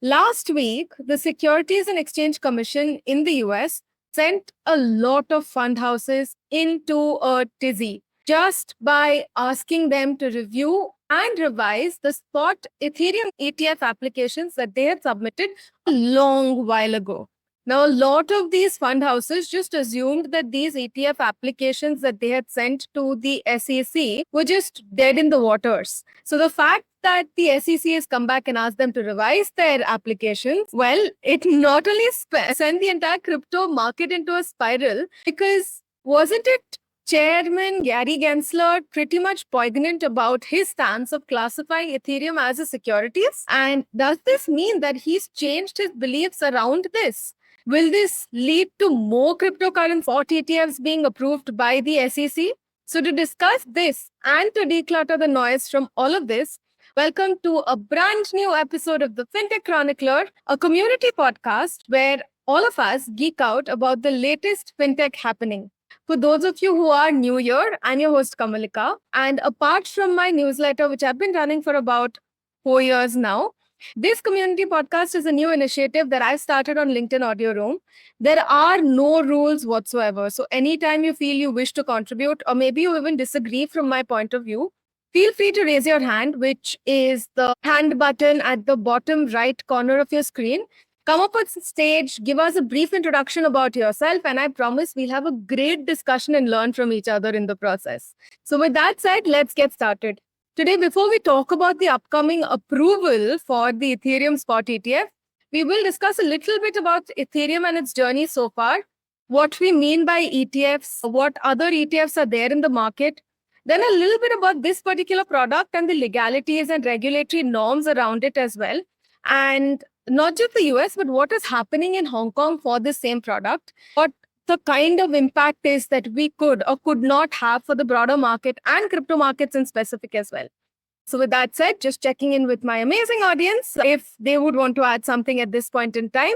Last week, the Securities and Exchange Commission in the US sent a lot of fund houses into a tizzy just by asking them to review and revise the spot Ethereum ETF applications that they had submitted a long while ago. Now, a lot of these fund houses just assumed that these ETF applications that they had sent to the SEC were just dead in the waters. So, the fact that the SEC has come back and asked them to revise their applications, well, it not only sent the entire crypto market into a spiral, because wasn't it Chairman Gary Gensler pretty much poignant about his stance of classifying Ethereum as a securities? And does this mean that he's changed his beliefs around this? Will this lead to more cryptocurrency spot ETFs being approved by the SEC? So to discuss this and to declutter the noise from all of this, welcome to a brand new episode of the FinTech Chronicler, a community podcast where all of us geek out about the latest FinTech happening. For those of you who are new here, I'm your host Kamalika. And apart from my newsletter, which I've been running for about 4 years now, this community podcast is a new initiative that I've started on LinkedIn Audio Room. There are no rules whatsoever. So anytime you feel you wish to contribute, or maybe you even disagree from my point of view, feel free to raise your hand, which is the hand button at the bottom right corner of your screen. Come up on stage, give us a brief introduction about yourself, and I promise we'll have a great discussion and learn from each other in the process. So with that said, let's get started. Today, before we talk about the upcoming approval for the Ethereum spot ETF, we will discuss a little bit about Ethereum and its journey so far, what we mean by ETFs, what other ETFs are there in the market, then a little bit about this particular product and the legalities and regulatory norms around it as well. And not just the US, but what is happening in Hong Kong for the same product, what the kind of impact is that we could or could not have for the broader market and crypto markets in specific as well. So with that said, just checking in with my amazing audience if they would want to add something at this point in time,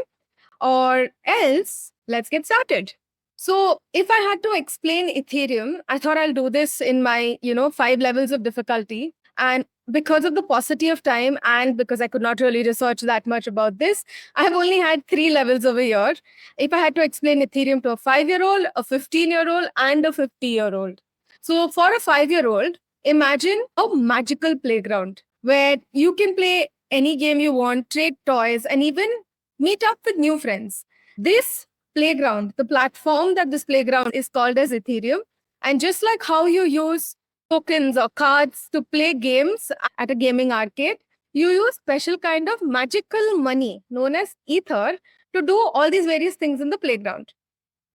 or else let's get started. So if I had to explain Ethereum, I thought I'll do this in my, 5 levels of difficulty. And because of the paucity of time and because I could not really research that much about this, I have only had 3 levels over here. If I had to explain Ethereum to a 5-year-old, a 15-year-old, and a 50-year-old. So for a 5-year-old, imagine a magical playground where you can play any game you want, trade toys, and even meet up with new friends. This playground, the platform that this playground is called as Ethereum. And just like how you use tokens or cards to play games at a gaming arcade, you use special kind of magical money known as Ether to do all these various things in the playground.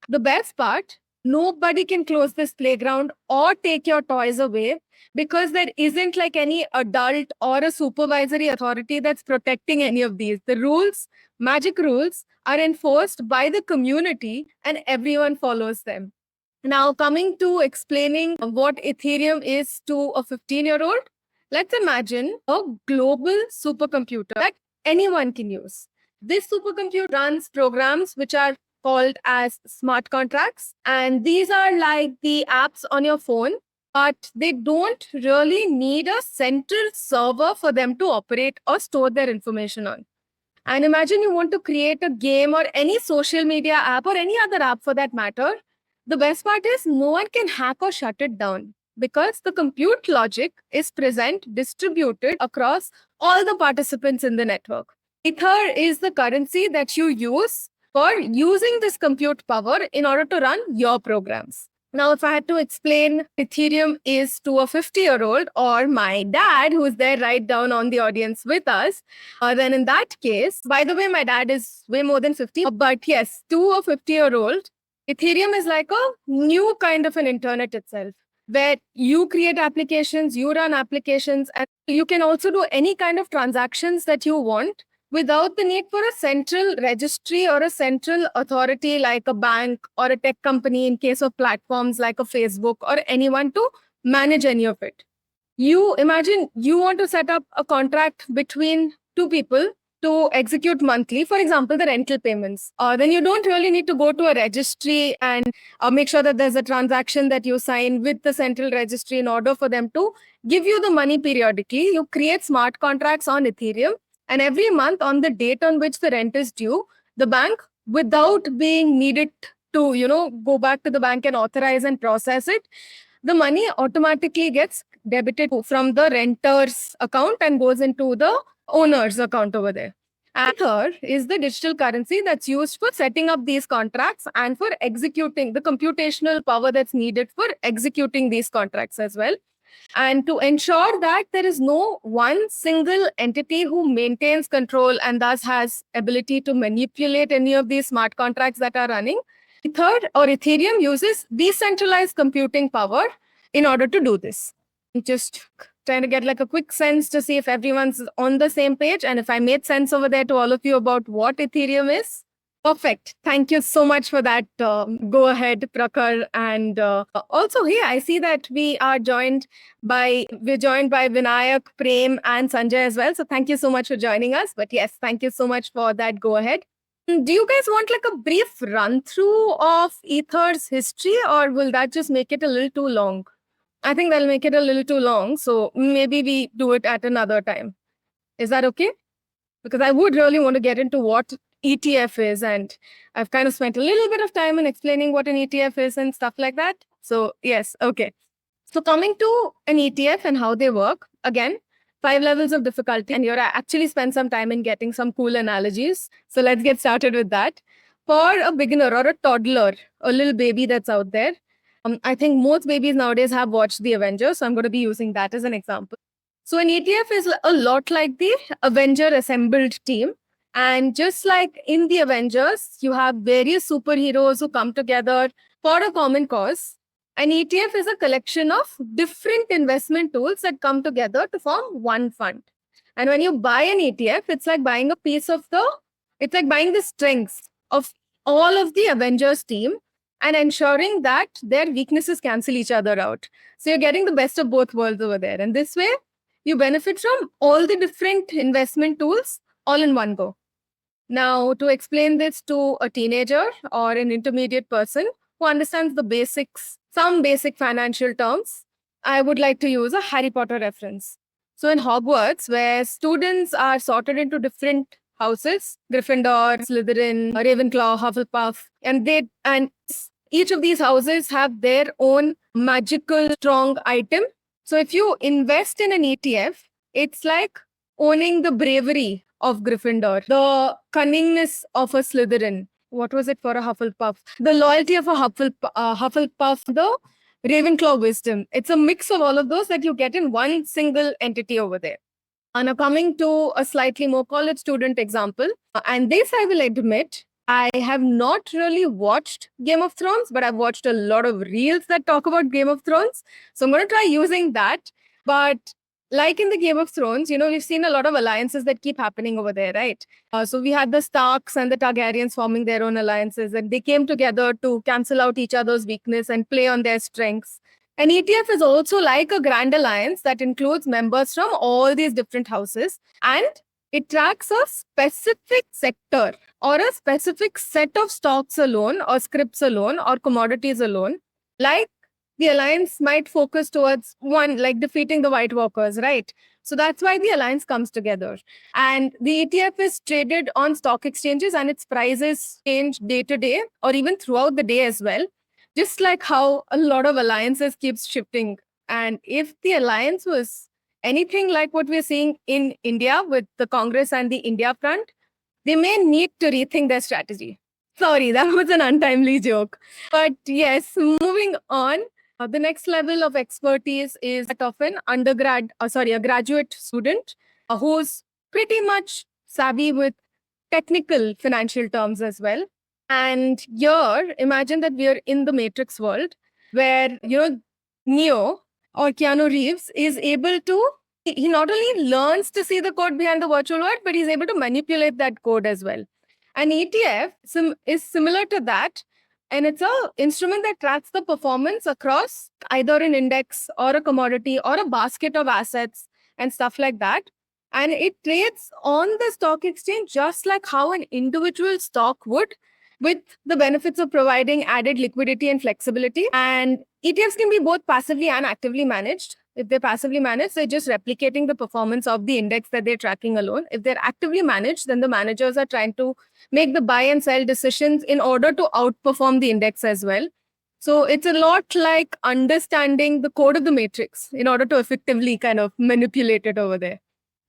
The best part, nobody can close this playground or take your toys away because there isn't like any adult or a supervisory authority that's protecting any of these. The rules, magic rules, are enforced by the community and everyone follows them. Now, coming to explaining what Ethereum is to a 15-year-old, let's imagine a global supercomputer that anyone can use. This supercomputer runs programs which are called as smart contracts. And these are like the apps on your phone, but they don't really need a central server for them to operate or store their information on. And imagine you want to create a game or any social media app or any other app for that matter. The best part is no one can hack or shut it down because the compute logic is present, distributed across all the participants in the network. Ether is the currency that you use for using this compute power in order to run your programs. Now, if I had to explain Ethereum is to a 50-year-old or my dad, who's there right down on the audience with us, then in that case, by the way, my dad is way more than 50, but yes, to a 50-year-old, Ethereum is like a new kind of an internet itself, where you create applications, you run applications, and you can also do any kind of transactions that you want without the need for a central registry or a central authority like a bank or a tech company in case of platforms like a Facebook or anyone to manage any of it. You imagine you want to set up a contract between two people to execute monthly, for example, the rental payments. Then you don't really need to go to a registry and make sure that there's a transaction that you sign with the central registry in order for them to give you the money periodically. You create smart contracts on Ethereum. And every month on the date on which the rent is due, the bank, without being needed to, go back to the bank and authorize and process it, the money automatically gets debited from the renter's account and goes into the owner's account over there. Ether is the digital currency that's used for setting up these contracts and for executing the computational power that's needed for executing these contracts as well. And to ensure that there is no one single entity who maintains control and thus has ability to manipulate any of these smart contracts that are running, Ether or Ethereum uses decentralized computing power in order to do this. Just trying to get like a quick sense to see if everyone's on the same page and if I made sense over there to all of you about what Ethereum is. Perfect. Thank you so much for that. Go ahead, Prakhar. And also here, I see that we're joined by Vinayak, Prem, and Sanjay as well. So thank you so much for joining us. But yes, thank you so much for that. Go ahead. Do you guys want like a brief run through of Ether's history, or will that just make it a little too long? I think that'll make it a little too long. So maybe we do it at another time. Is that okay? Because I would really want to get into what ETF is, and I've kind of spent a little bit of time in explaining what an ETF is and stuff like that. So yes, okay. So coming to an ETF and how they work, again, 5 levels of difficulty, and you're actually spent some time in getting some cool analogies. So let's get started with that. For a beginner or a toddler, a little baby that's out there, I think most babies nowadays have watched The Avengers, so I'm going to be using that as an example. So an ETF is a lot like the Avenger assembled team. And just like in the Avengers, you have various superheroes who come together for a common cause. An ETF is a collection of different investment tools that come together to form one fund. And when you buy an ETF, it's like buying a piece of it's like buying the strengths of all of the Avengers team and ensuring that their weaknesses cancel each other out. So you're getting the best of both worlds over there. And this way, you benefit from all the different investment tools all in one go. Now, to explain this to a teenager or an intermediate person who understands the basics, some basic financial terms, I would like to use a Harry Potter reference. So in Hogwarts, where students are sorted into different houses, Gryffindor, Slytherin, Ravenclaw, Hufflepuff, and each of these houses have their own magical strong item. So if you invest in an ETF, it's like owning the bravery of Gryffindor, the cunningness of a Slytherin. What was it for a Hufflepuff? The loyalty of a Hufflepuff, the Ravenclaw wisdom. It's a mix of all of those that you get in one single entity over there. Now coming to a slightly more college student example, and this I will admit, I have not really watched Game of Thrones, but I've watched a lot of reels that talk about Game of Thrones. So I'm going to try using that. But like in the Game of Thrones, we've seen a lot of alliances that keep happening over there, right? So we had the Starks and the Targaryens forming their own alliances, and they came together to cancel out each other's weakness and play on their strengths. An ETF is also like a grand alliance that includes members from all these different houses, and it tracks a specific sector or a specific set of stocks alone or scripts alone or commodities alone. Like the alliance might focus towards one, like defeating the White Walkers, right? So that's why the alliance comes together. And the ETF is traded on stock exchanges and its prices change day to day or even throughout the day as well. Just like how a lot of alliances keeps shifting. And if the alliance was anything like what we're seeing in India with the Congress and the India front, they may need to rethink their strategy. Sorry, that was an untimely joke. But yes, moving on. The next level of expertise is that of a graduate student who's pretty much savvy with technical financial terms as well. And here, imagine that we are in the Matrix world where, Neo or Keanu Reeves is able to, he not only learns to see the code behind the virtual world, but he's able to manipulate that code as well. An ETF is similar to that. And it's an instrument that tracks the performance across either an index or a commodity or a basket of assets and stuff like that. And it trades on the stock exchange just like how an individual stock would. with the benefits of providing added liquidity and flexibility. And ETFs can be both passively and actively managed. If they're passively managed, they're just replicating the performance of the index that they're tracking alone. If they're actively managed, then the managers are trying to make the buy and sell decisions in order to outperform the index as well. So it's a lot like understanding the code of the matrix in order to effectively kind of manipulate it over there.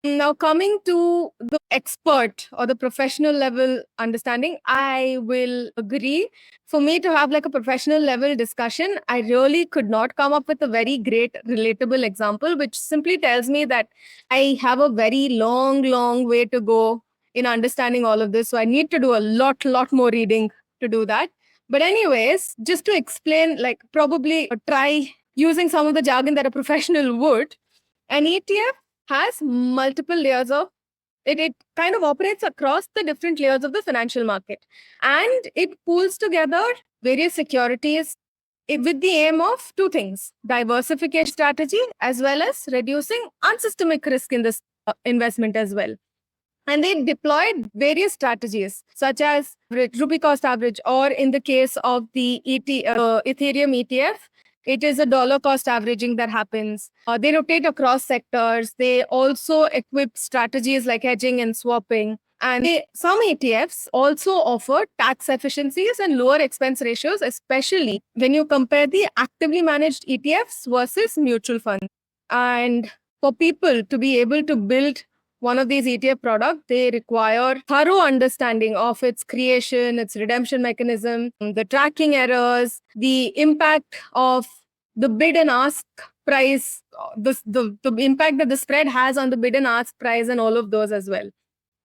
Now, coming to the expert or the professional level understanding, I will agree. For me to have like a professional level discussion, I really could not come up with a very great relatable example, which simply tells me that I have a very long way to go in understanding all of this. So I need to do a lot more reading to do that. But anyways, just to explain, like probably try using some of the jargon that a professional would, an ETF has multiple layers of it kind of operates across the different layers of the financial market, and it pools together various securities with the aim of two things: diversification strategy as well as reducing unsystemic risk in this investment as well. And they deployed various strategies such as rupee cost average, or in the case of the Ethereum ETF, it is a dollar cost averaging that happens. They rotate across sectors. They also equip strategies like hedging and swapping. And some ETFs also offer tax efficiencies and lower expense ratios, especially when you compare the actively managed ETFs versus mutual funds. And for people to be able to build one of these ETF products, they require thorough understanding of its creation, its redemption mechanism, the tracking errors, the impact of the bid and ask price, the impact that the spread has on the bid and ask price, and all of those as well.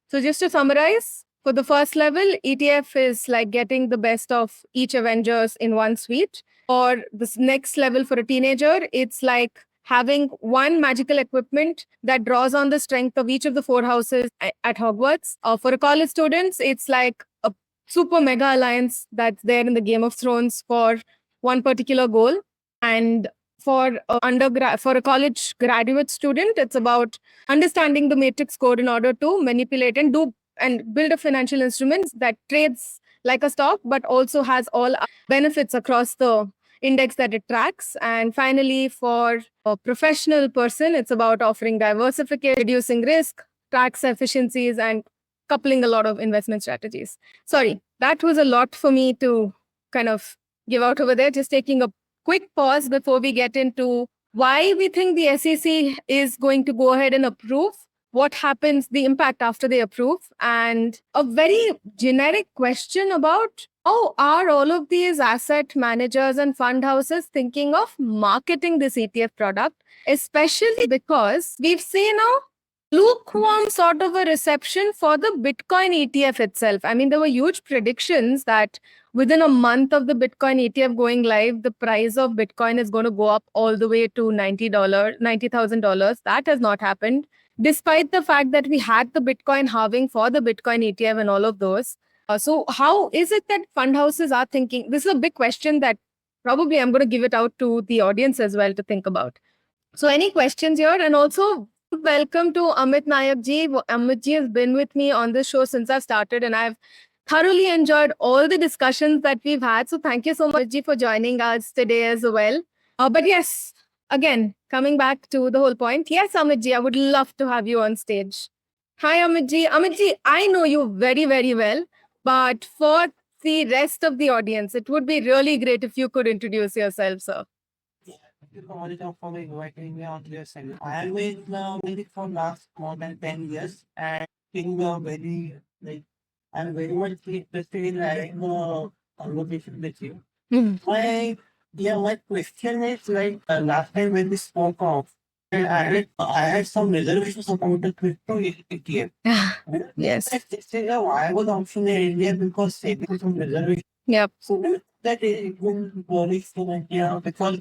So just to summarize, for the first level, ETF is like getting the best of each Avengers in one suite. For this next level for a teenager, it's like having one magical equipment that draws on the strength of each of the four houses at Hogwarts. For a college students, it's like a super mega alliance that's there in the Game of Thrones for one particular goal. And for a college graduate student, it's about understanding the matrix code in order to manipulate and build a financial instrument that trades like a stock, but also has all benefits across the index that it tracks. And finally, for a professional person, it's about offering diversification, reducing risk, tax efficiencies, and coupling a lot of investment strategies. Sorry, that was a lot for me to kind of give out over there. Just taking a quick pause before we get into why we think the SEC is going to go ahead and approve, what happens, the impact after they approve, and a very generic question about how are all of these asset managers and fund houses thinking of marketing this ETF product, especially because we've seen a lukewarm sort of a reception for the Bitcoin ETF itself. I mean, there were huge predictions that within a month of the Bitcoin ETF going live, the price of Bitcoin is going to go up all the way to $90,000. That has not happened, despite the fact that we had the Bitcoin halving for the Bitcoin ETF and all of those. So how is it that fund houses are thinking? This is a big question that probably I'm going to give it out to the audience as well to think about. So any questions here? And also, welcome to Amit Nayak ji. Amit ji has been with me on this show since I started, and I've thoroughly enjoyed all the discussions that we've had. So thank you so much, ji, for joining us today as well. But yes, again, coming back to the whole point. Yes, Amit ji, I would love to have you on stage. Hi, Amit ji. Amit ji, I know you very, very well, but for the rest of the audience, it would be really great if you could introduce yourself, sir. For inviting me on your channel. I am with Medic for last more than 10 years, and being very I'm very much interested in having a conversation with you. My question is last time when we spoke of, I had some reservations about the crypto ETF. Yes. They say a viable option in India because they have some reservations. Yep. So that is going to risk in India because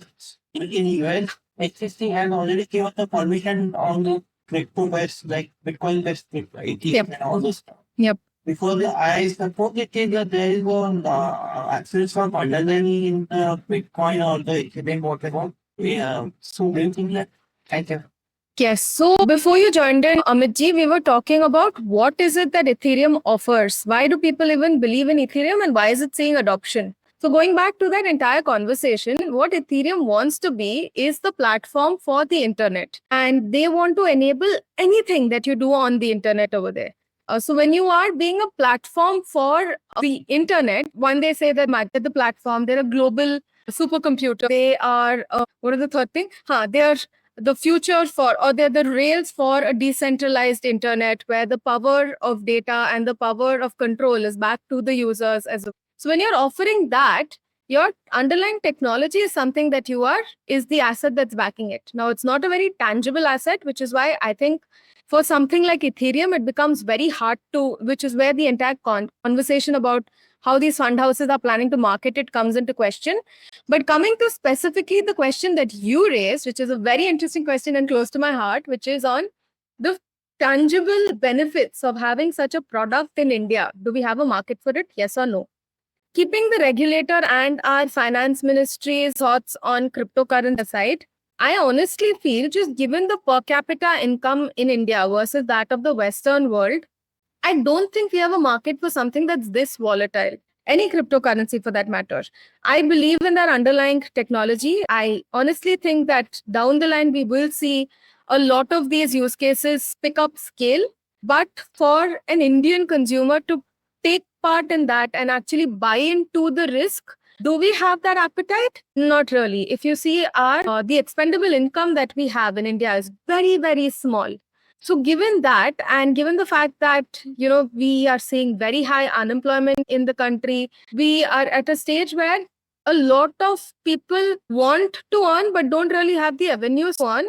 in US, HSC has already given the permission on the crypto based like Bitcoin based ETF and all this stuff. Yep. Before I suppose it is that there is one access from underlying in Bitcoin or the Ethereum whatever. So do you think that? Thank you. Yes. So before you joined in, Amit ji, we were talking about what is it that Ethereum offers? Why do people even believe in Ethereum and why is it seeing adoption? So going back to that entire conversation, what Ethereum wants to be is the platform for the internet. And they want to enable anything that you do on the internet over there. So when you are being a platform for the internet, when they say that the platform, they're a global supercomputer. They are, what is the third thing? They are the future for, or they're the rails for a decentralized internet where the power of data and the power of control is back to the users as well. So when you're offering that, your underlying technology is something that you are, is the asset that's backing it. Now, it's not a very tangible asset, which is why I think for something like Ethereum, it becomes very hard to, which is where the entire conversation about how these fund houses are planning to market it comes into question. But coming to specifically the question that you raised, which is a very interesting question and close to my heart, which is on the tangible benefits of having such a product in India. Do we have a market for it? Yes or no? Keeping the regulator and our finance ministry's thoughts on cryptocurrency aside, I honestly feel just given the per capita income in India versus that of the Western world, I don't think we have a market for something that's this volatile. Any cryptocurrency for that matter. I believe in that underlying technology. I honestly think that down the line, we will see a lot of these use cases pick up scale. But for an Indian consumer to take part in that and actually buy into the risk, do we have that appetite? Not really. If you see our the expendable income that we have in India is very, very small. So given that, and given the fact that, we are seeing very high unemployment in the country, we are at a stage where a lot of people want to earn but don't really have the avenues to earn.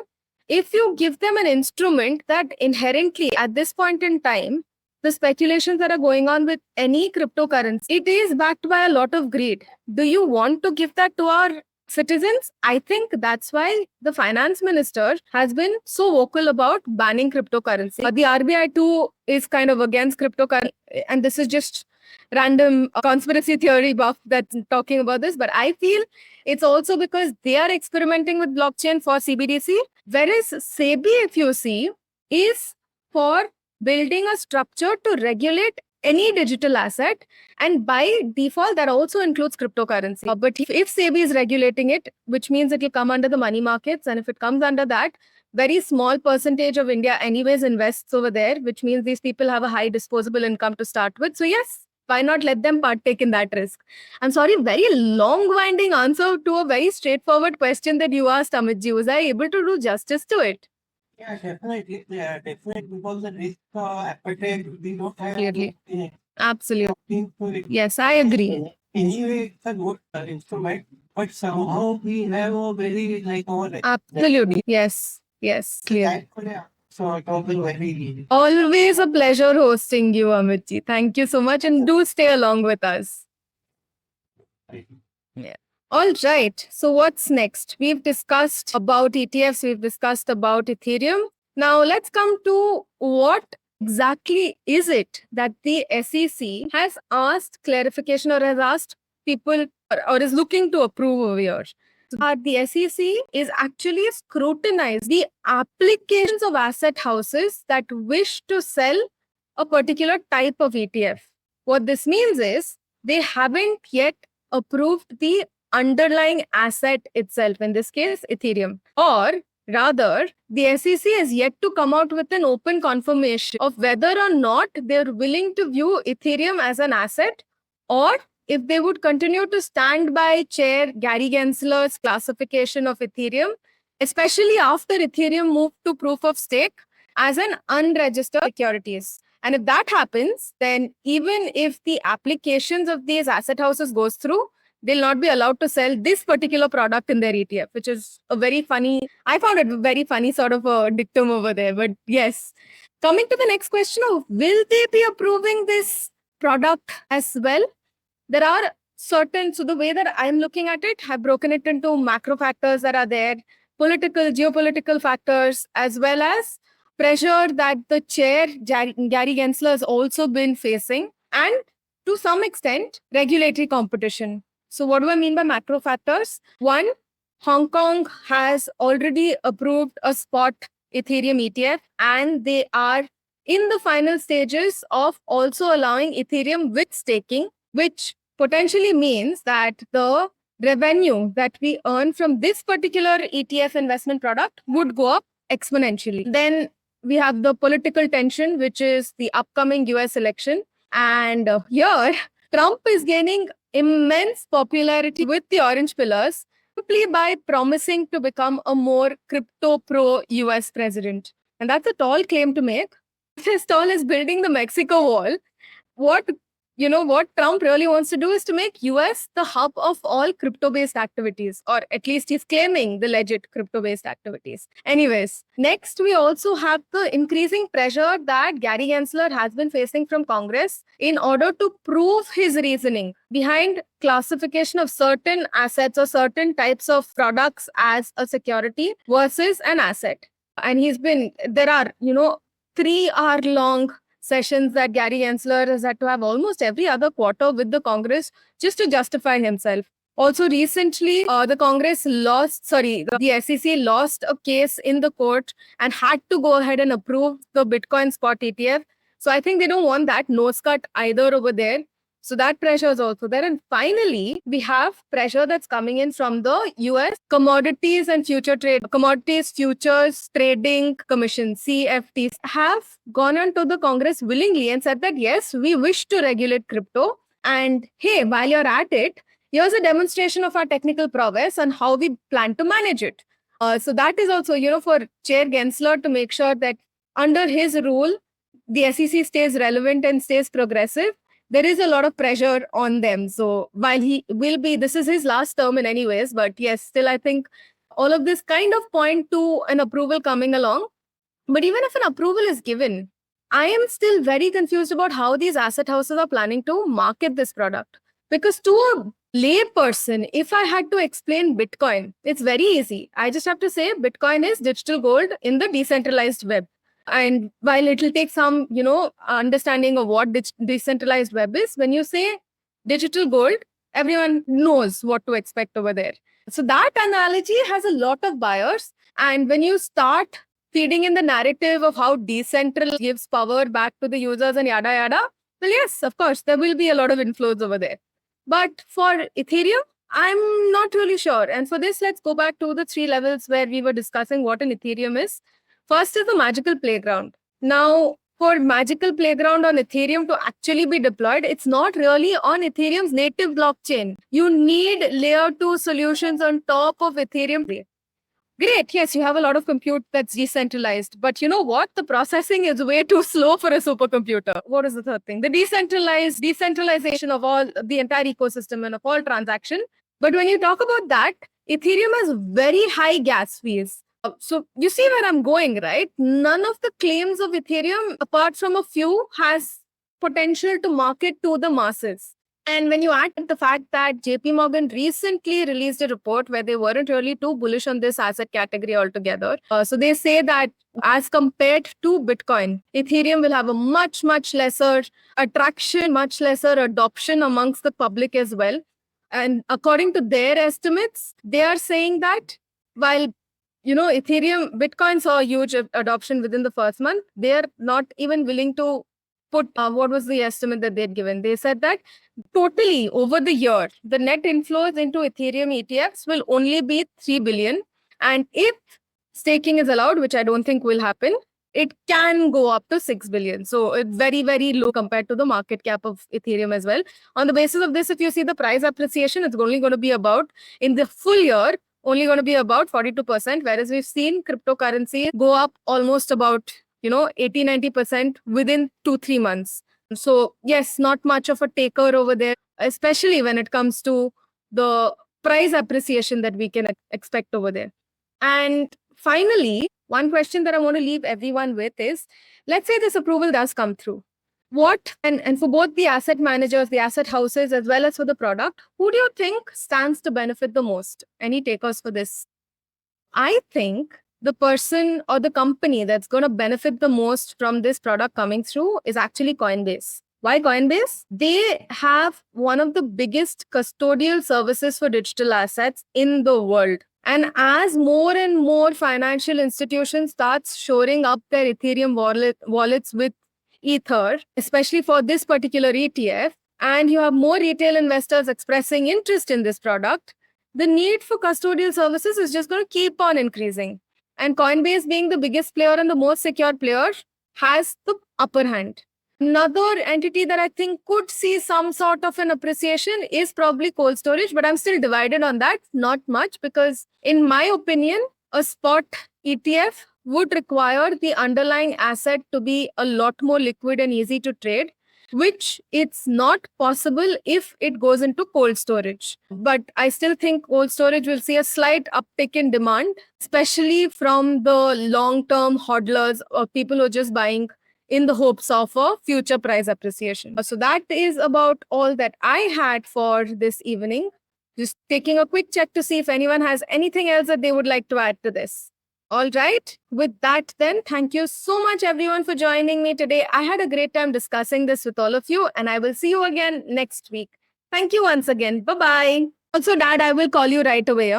If you give them an instrument that inherently at this point in time, the speculations that are going on with any cryptocurrency, it is backed by a lot of greed. Do you want to give that to our citizens? I think that's why the finance minister has been so vocal about banning cryptocurrency. The RBI too is kind of against cryptocurrency, and this is just random conspiracy theory buff that's talking about this. But I feel it's also because they are experimenting with blockchain for CBDC, whereas SEBI, if you see, is for building a structure to regulate any digital asset, and by default that also includes cryptocurrency. But if SEBI is regulating it, which means it will come under the money markets, and if it comes under that, very small percentage of India anyways invests over there, which means these people have a high disposable income to start with. So yes, why not let them partake in that risk? I'm sorry, very long winding answer to a very straightforward question that you asked, Amitji. Was I able to do justice to it? Yeah, definitely. Yeah, definitely. Because the risk appetite, we don't have. Clearly. Yeah. Absolutely. Yes, I agree. Anyway, it's a good instrument, but somehow we have a very like our. Absolutely. Yes. Yes. Clear. So talking very. Always a pleasure hosting you, Amitji. Thank you so much. And do stay along with us. Yeah. All right. So what's next? We've discussed about ETFs. We've discussed about Ethereum. Now let's come to what exactly is it that the SEC has asked clarification or has asked people or is looking to approve over here. The SEC is actually scrutinizing the applications of asset houses that wish to sell a particular type of ETF. What this means is they haven't yet approved the underlying asset itself, in this case, Ethereum. Or rather, the SEC has yet to come out with an open confirmation of whether or not they're willing to view Ethereum as an asset, or if they would continue to stand by Chair Gary Gensler's classification of Ethereum, especially after Ethereum moved to proof of stake, as an unregistered securities. And if that happens, then even if the applications of these asset houses goes through, they'll not be allowed to sell this particular product in their ETF, which is a very funny, I found it a very funny sort of a dictum over there. But yes, coming to the next question of will they be approving this product as well? There are certain, so the way that I'm looking at it, have broken it into macro factors that are there, political, geopolitical factors, as well as pressure that the chair, Gary Gensler, has also been facing, and to some extent, regulatory competition. So what do I mean by macro factors? One, Hong Kong has already approved a spot Ethereum ETF, and they are in the final stages of also allowing Ethereum with staking, which potentially means that the revenue that we earn from this particular ETF investment product would go up exponentially. Then we have the political tension, which is the upcoming US election. And here, Trump is gaining immense popularity with the orange pillars simply by promising to become a more crypto pro US president. And that's a tall claim to make. As tall as building the Mexico wall. What what Trump really wants to do is to make US the hub of all crypto-based activities, or at least he's claiming the legit crypto-based activities. Anyways, next we also have the increasing pressure that Gary Gensler has been facing from Congress in order to prove his reasoning behind classification of certain assets or certain types of products as a security versus an asset. And there are, 3-hour-long sessions that Gary Gensler has had to have almost every other quarter with the Congress just to justify himself. Also, recently, the SEC lost a case in the court and had to go ahead and approve the Bitcoin spot ETF. So I think they don't want that nose cut either over there. So that pressure is also there. And finally, we have pressure that's coming in from the US Commodities Futures Trading Commission, CFTC, have gone on to the Congress willingly and said that, yes, we wish to regulate crypto. And hey, while you're at it, here's a demonstration of our technical prowess and how we plan to manage it. So that is also, for Chair Gensler to make sure that under his rule, the SEC stays relevant and stays progressive. There is a lot of pressure on them. So while this is his last term in any ways, but yes, still I think all of this kind of point to an approval coming along. But even if an approval is given, I am still very confused about how these asset houses are planning to market this product. Because to a layperson, if I had to explain Bitcoin, it's very easy. I just have to say Bitcoin is digital gold in the decentralized web. And while it'll take some, understanding of what decentralized web is, when you say digital gold, everyone knows what to expect over there. So that analogy has a lot of buyers. And when you start feeding in the narrative of how decentral gives power back to the users and yada yada, well, yes, of course, there will be a lot of inflows over there. But for Ethereum, I'm not really sure. And for this, let's go back to the 3 levels where we were discussing what an Ethereum is. First is the Magical Playground. Now, for Magical Playground on Ethereum to actually be deployed, it's not really on Ethereum's native blockchain. You need layer 2 solutions on top of Ethereum. Great, yes, you have a lot of compute that's decentralized. But you know what? The processing is way too slow for a supercomputer. What is the third thing? The decentralization of the entire ecosystem and of all transaction. But when you talk about that, Ethereum has very high gas fees. So you see where I'm going, right? None of the claims of Ethereum, apart from a few, has potential to market to the masses. And when you add the fact that JP Morgan recently released a report where they weren't really too bullish on this asset category altogether. So they say that as compared to Bitcoin, Ethereum will have a much, much lesser attraction, much lesser adoption amongst the public as well. And according to their estimates, they are saying that while Bitcoin saw a huge adoption within the first month, they are not even willing to put what was the estimate that they'd given. They said that totally over the year, the net inflows into Ethereum ETFs will only be 3 billion. And if staking is allowed, which I don't think will happen, it can go up to 6 billion. So it's very, very low compared to the market cap of Ethereum as well. On the basis of this, if you see the price appreciation, it's only going to be about, in the full year, only going to be about 42%, whereas we've seen cryptocurrency go up almost about, 80-90% within 2-3 months. So yes, not much of a taker over there, especially when it comes to the price appreciation that we can expect over there. And finally, one question that I want to leave everyone with is, let's say this approval does come through. What, and for both the asset managers, the asset houses, as well as for the product, who do you think stands to benefit the most? Any takers for this? I think the person or the company that's going to benefit the most from this product coming through is actually Coinbase. Why Coinbase? They have one of the biggest custodial services for digital assets in the world. And as more and more financial institutions starts shoring up their Ethereum wallets with Ether, especially for this particular ETF, and you have more retail investors expressing interest in this product, the need for custodial services is just going to keep on increasing. And Coinbase, being the biggest player and the most secure player, has the upper hand. Another entity that I think could see some sort of an appreciation is probably cold storage, but I'm still divided on that. Not much, because in my opinion, a spot ETF would require the underlying asset to be a lot more liquid and easy to trade, which it's not possible if it goes into cold storage. But I still think cold storage will see a slight uptick in demand, especially from the long-term hodlers or people who are just buying in the hopes of a future price appreciation. So that is about all that I had for this evening. Just taking a quick check to see if anyone has anything else that they would like to add to this. All right. With that, then, thank you so much, everyone, for joining me today. I had a great time discussing this with all of you, and I will see you again next week. Thank you once again. Bye bye. Also, Dad, I will call you right away.